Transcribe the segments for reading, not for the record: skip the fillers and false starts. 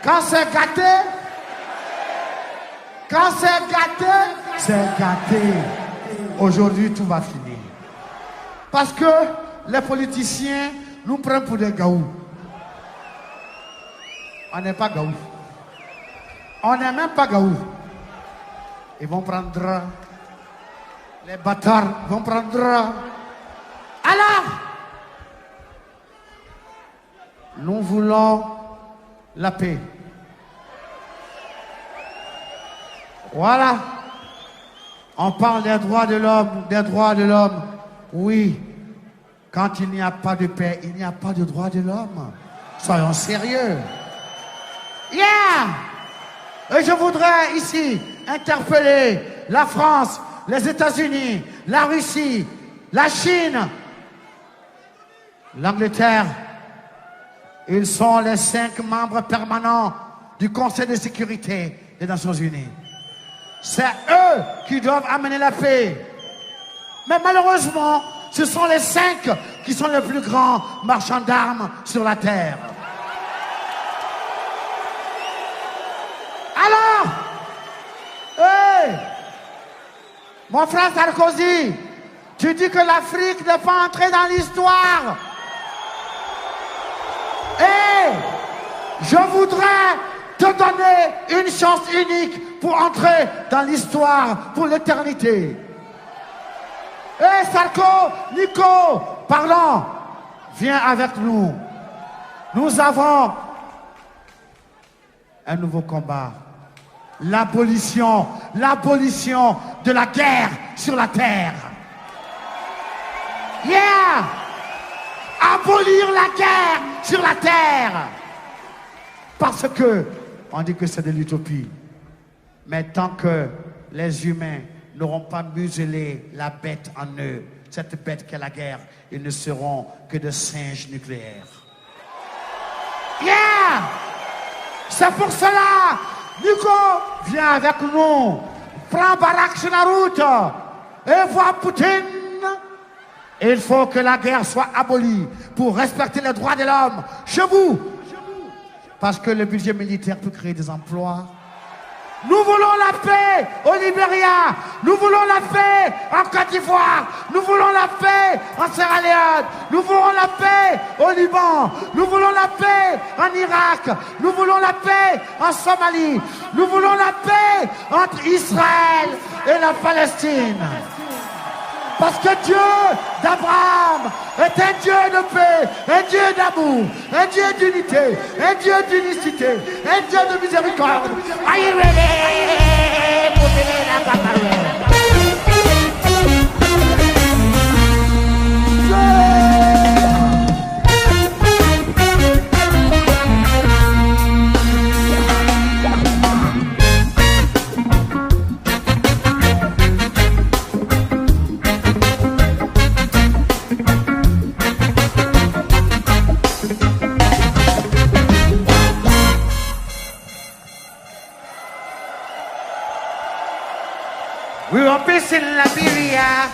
Quand c'est gâté, quand c'est gâté, c'est gâté. Aujourd'hui, tout va finir. Parce que les politiciens nous prennent pour des gaous. On n'est pas gaous. On n'est même pas gaous. Ils vont prendre... Les bâtards vont prendre... Alors, nous voulons la paix. Voilà. On parle des droits de l'homme, des droits de l'homme. Oui. Quand il n'y a pas de paix, il n'y a pas de droits de l'homme. Soyons sérieux. Yeah! Et je voudrais ici interpeller la France, les États-Unis, la Russie, la Chine, l'Angleterre. Ils sont les 5 membres permanents du Conseil de sécurité des Nations Unies. C'est eux qui doivent amener la paix. Mais malheureusement, ce sont les 5 qui sont les plus grands marchands d'armes sur la terre. Alors, hey, mon frère Sarkozy, tu dis que l'Afrique n'est pas entrée dans l'histoire. Et je voudrais te donner une chance unique pour entrer dans l'histoire pour l'éternité. Et Sarko, Nico, pardon, viens avec nous. Nous avons un nouveau combat. L'abolition de la guerre sur la terre. Yeah! Abolir la guerre sur la terre. Parce que, on dit que c'est de l'utopie. Mais tant que les humains n'auront pas muselé la bête en eux, cette bête qu'est la guerre, ils ne seront que de singes nucléaires. Yeah! C'est pour cela, Nico, viens avec nous. Prends Barack sur la route et vois Poutine. Il faut que la guerre soit abolie pour respecter les droits de l'homme chez vous. Parce que le budget militaire peut créer des emplois. Nous voulons la paix au Libéria. Nous voulons la paix en Côte d'Ivoire. Nous voulons la paix en Sierra Leone. Nous voulons la paix au Liban. Nous voulons la paix en Irak. Nous voulons la paix en Somalie. Nous voulons la paix entre Israël et la Palestine. Parce que Dieu d'Abraham est un Dieu de paix, un Dieu d'amour, un Dieu d'unité, un Dieu d'unicité, un Dieu de miséricorde. Are you ready? We were peace in Liberia.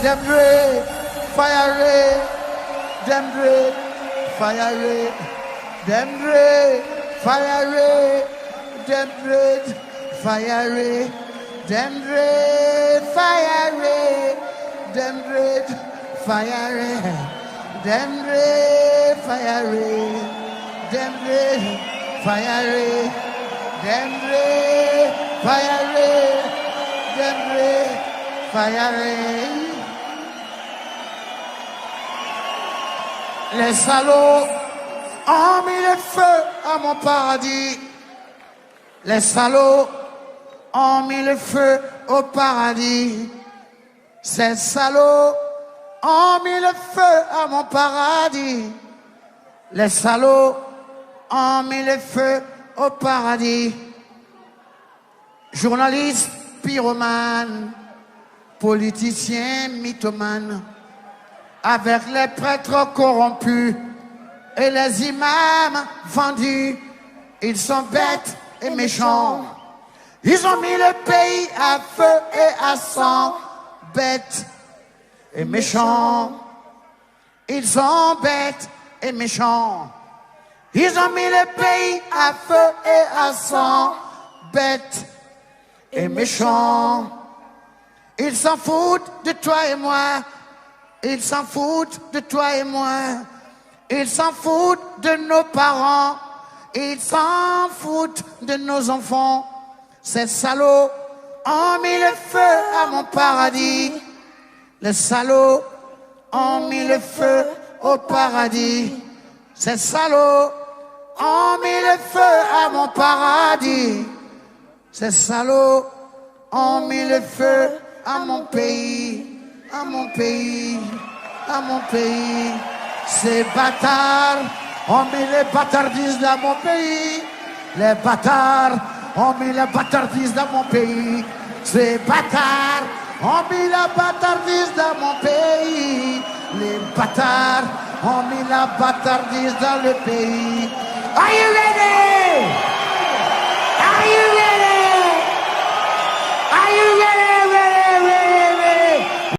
them dread, fire red, them dread, fire red, them dread, fire red, them dread, fire red, them dread, fire red, them dread, fire red, them dread, fire red, them dread, fire red, them dread, fire red, them dread, fire red. Les salauds ont mis le feu à mon paradis. Les salauds ont mis le feu au paradis. Ces salauds ont mis le feu à mon paradis. Les salauds ont mis le feu au paradis. Journalistes, pyromanes, politiciens, mythomanes, avec les prêtres corrompus et les imams vendus, ils sont bêtes et méchants. Ils ont mis le pays à feu et à sang, bêtes et méchants. Ils sont bêtes et méchants. Ils ont mis le pays à feu et à sang, bêtes et méchants. Ils s'en foutent de toi et moi. Ils s'en foutent de toi et moi. Ils s'en foutent de nos parents. Ils s'en foutent de nos enfants. Ces salauds ont mis le feu à mon paradis. Les salauds ont mis le feu au paradis. Ces salauds ont mis le feu à mon paradis. Ces salauds ont mis le feu à mon pays. À mon pays, à mon pays. Ces bâtards ont mis les bâtardises dans mon pays. Les bâtards ont mis les bâtardises dans mon pays. Ces bâtards ont mis la bâtardise dans mon pays. Les bâtards ont mis la bâtardise dans le pays. Are you ready?